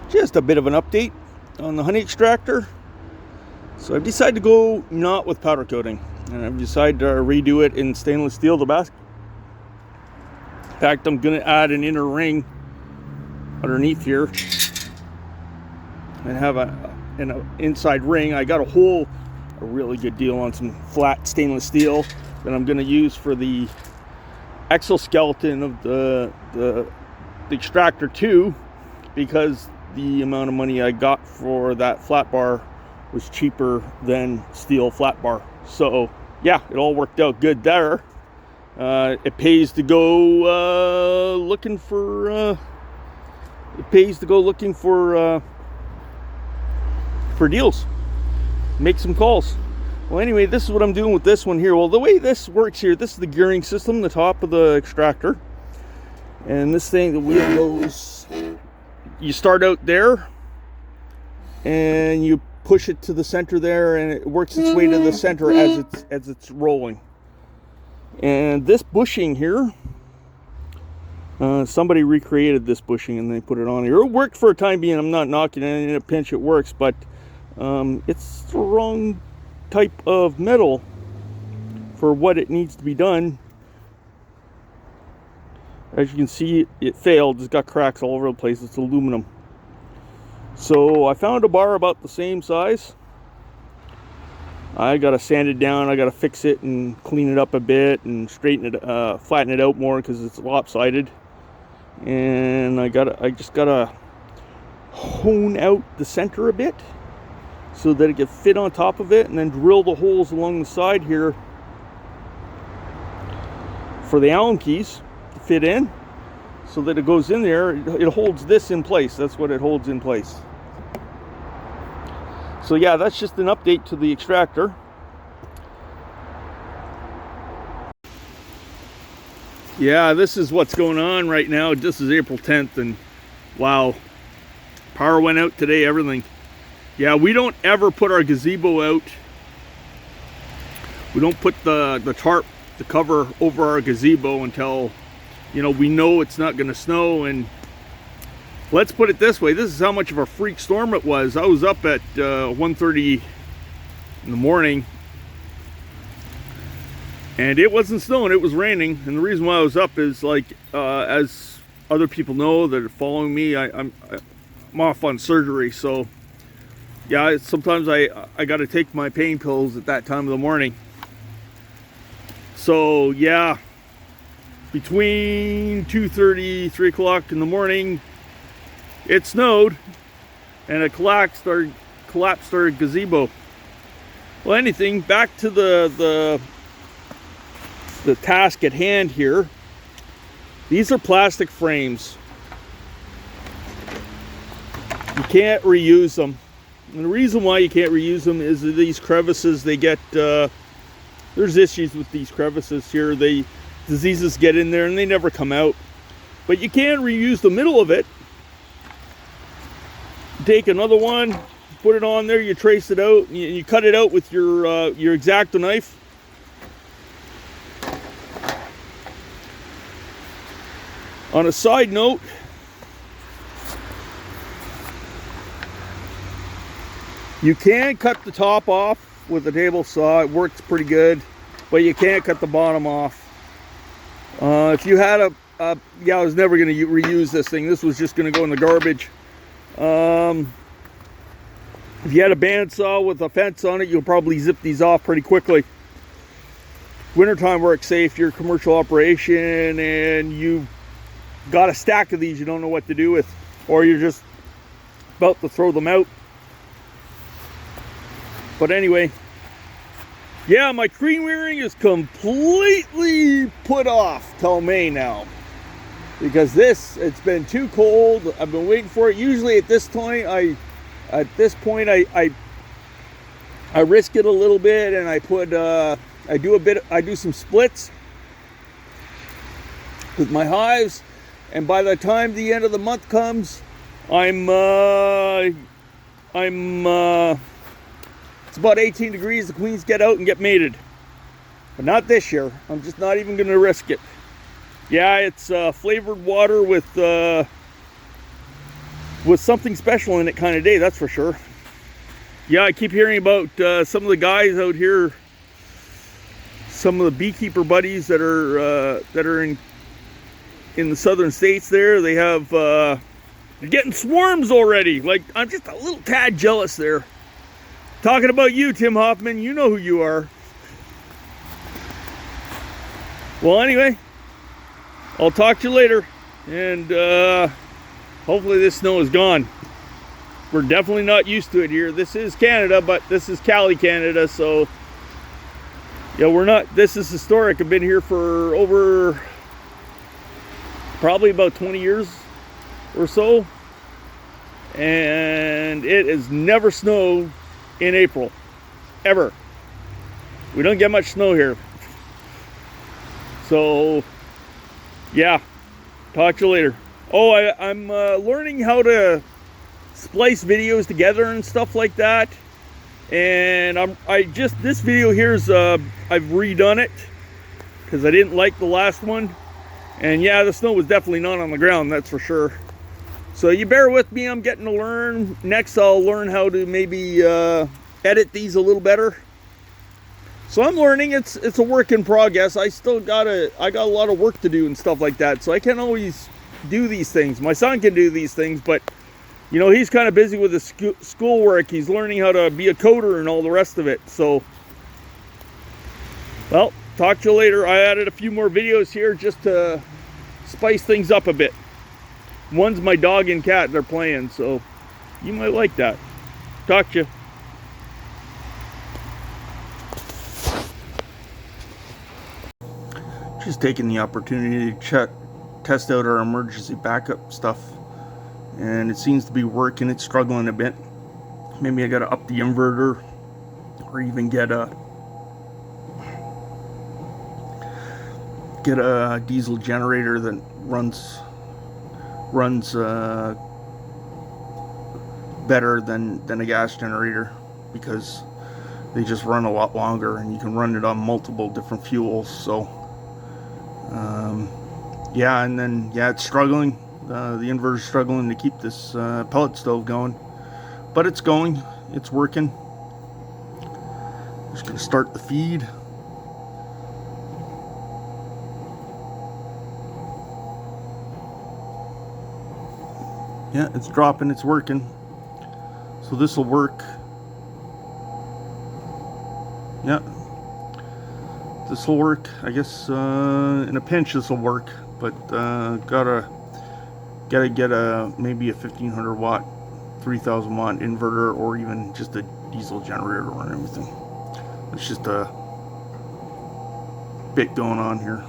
Just a bit of an update on the honey extractor. So I've decided to go not with powder coating, and I've decided to redo it in stainless steel, the basket. In fact, I'm going to add an inner ring underneath here and have an inside ring. I got a really good deal on some flat stainless steel that I'm going to use for the exoskeleton of the extractor too, because the amount of money I got for that flat bar was cheaper than steel flat bar. So yeah, it all worked out good there. It pays to go looking for deals, make some calls. Well, anyway, this is what I'm doing with this one here. Well, the way this works here, this is the gearing system, the top of the extractor, and this thing, the wheel goes, you start out there and you push it to the center there, and it works its way to the center as it's rolling. And this bushing here, somebody recreated this bushing and they put it on here. It worked for a time being. I'm not knocking it. In a pinch it works, but it's the wrong type of metal for what it needs to be done. As you can see, it failed. It's got cracks all over the place. It's aluminum. So I found a bar about the same size. I gotta sand it down. I gotta fix it and clean it up a bit and straighten it, flatten it out more because it's lopsided. And I just gotta hone out the center a bit so that it can fit on top of it, and then drill the holes along the side here for the Allen keys to fit in, so that it goes in there. It holds this in place. That's what it holds in place. So yeah, that's just an update to the extractor. Yeah, this is what's going on right now. This is April 10th, and wow, power went out today, everything. Yeah, we don't ever put our gazebo out. We don't put the tarp, the cover over our gazebo until, we know it's not going to snow. And let's put it this way, this is how much of a freak storm it was. I was up at 1:30 in the morning, and it wasn't snowing, it was raining. And the reason why I was up is, as other people know that are following me, I'm off on surgery. So yeah, sometimes I got to take my pain pills at that time of the morning. So yeah, between 2:30, 3 o'clock in the morning, it snowed, and it collapsed our gazebo. Well, anything, back to the task at hand here. These are plastic frames. You can't reuse them. And the reason why you can't reuse them is that these crevices, they get, there's issues with these crevices here. Diseases get in there and they never come out. But you can reuse the middle of it. Take another one, put it on there, you trace it out, and you cut it out with your exacto knife. On a side note, you can cut the top off with a table saw. It works pretty good, but you can't cut the bottom off. If you had I was never going to reuse this thing. This was just going to go in the garbage. If you had a bandsaw with a fence on it, you'll probably zip these off pretty quickly. Wintertime works safe. You're a commercial operation and you've got a stack of these you don't know what to do with, or you're just about to throw them out. But anyway, yeah, my tree rearing is completely put off till May now, because it's been too cold. I've been waiting for it. Usually at this point I risk it a little bit, and I do some splits with my hives, and by the time the end of the month comes, it's about 18 degrees. The queens get out and get mated. But not this year. I'm just not even going to risk it. Yeah, it's flavored water with was something special in it kind of day, that's for sure. Yeah, I keep hearing about some of the guys out here, some of the beekeeper buddies that are in the southern states there. They have they're getting swarms already. Like, I'm just a little tad jealous there. Talking about you, Tim Hoffman, you know who you are. Well, anyway, I'll talk to you later, and hopefully this snow is gone. We're definitely not used to it here. This is Canada, but this is Cali, Canada, so yeah, we're not, this is historic. I've been here for over probably about 20 years or so, and it has never snowed in April, ever. We don't get much snow here. So, yeah, talk to you later. Oh, I'm learning how to splice videos together and stuff like that. And this video here is, I've redone it because I didn't like the last one. And yeah, the snow was definitely not on the ground, that's for sure. So you bear with me, I'm getting to learn. Next, I'll learn how to maybe edit these a little better. So I'm learning. It's a work in progress. I got a lot of work to do and stuff like that. So I can't always do these things. My son can do these things, but you know, he's kind of busy with his schoolwork. He's learning how to be a coder and all the rest of it. So, well, talk to you later. I added a few more videos here just to spice things up a bit. One's my dog and cat, they're playing, so you might like that. Talk to you. Just taking the opportunity to test out our emergency backup stuff, and it seems to be working. It's struggling a bit. Maybe I gotta up the inverter, or even get a diesel generator that runs better than a gas generator, because they just run a lot longer and you can run it on multiple different fuels. So yeah, and then yeah, it's struggling. The inverter's struggling to keep this pellet stove going, but it's going, it's working. Just gonna start the feed. Yeah, it's dropping, it's working. So this will work. Yeah, this will work. I guess in a pinch this will work, but gotta get maybe a 1500 watt, 3000 watt inverter, or even just a diesel generator to run everything. It's just a bit going on here.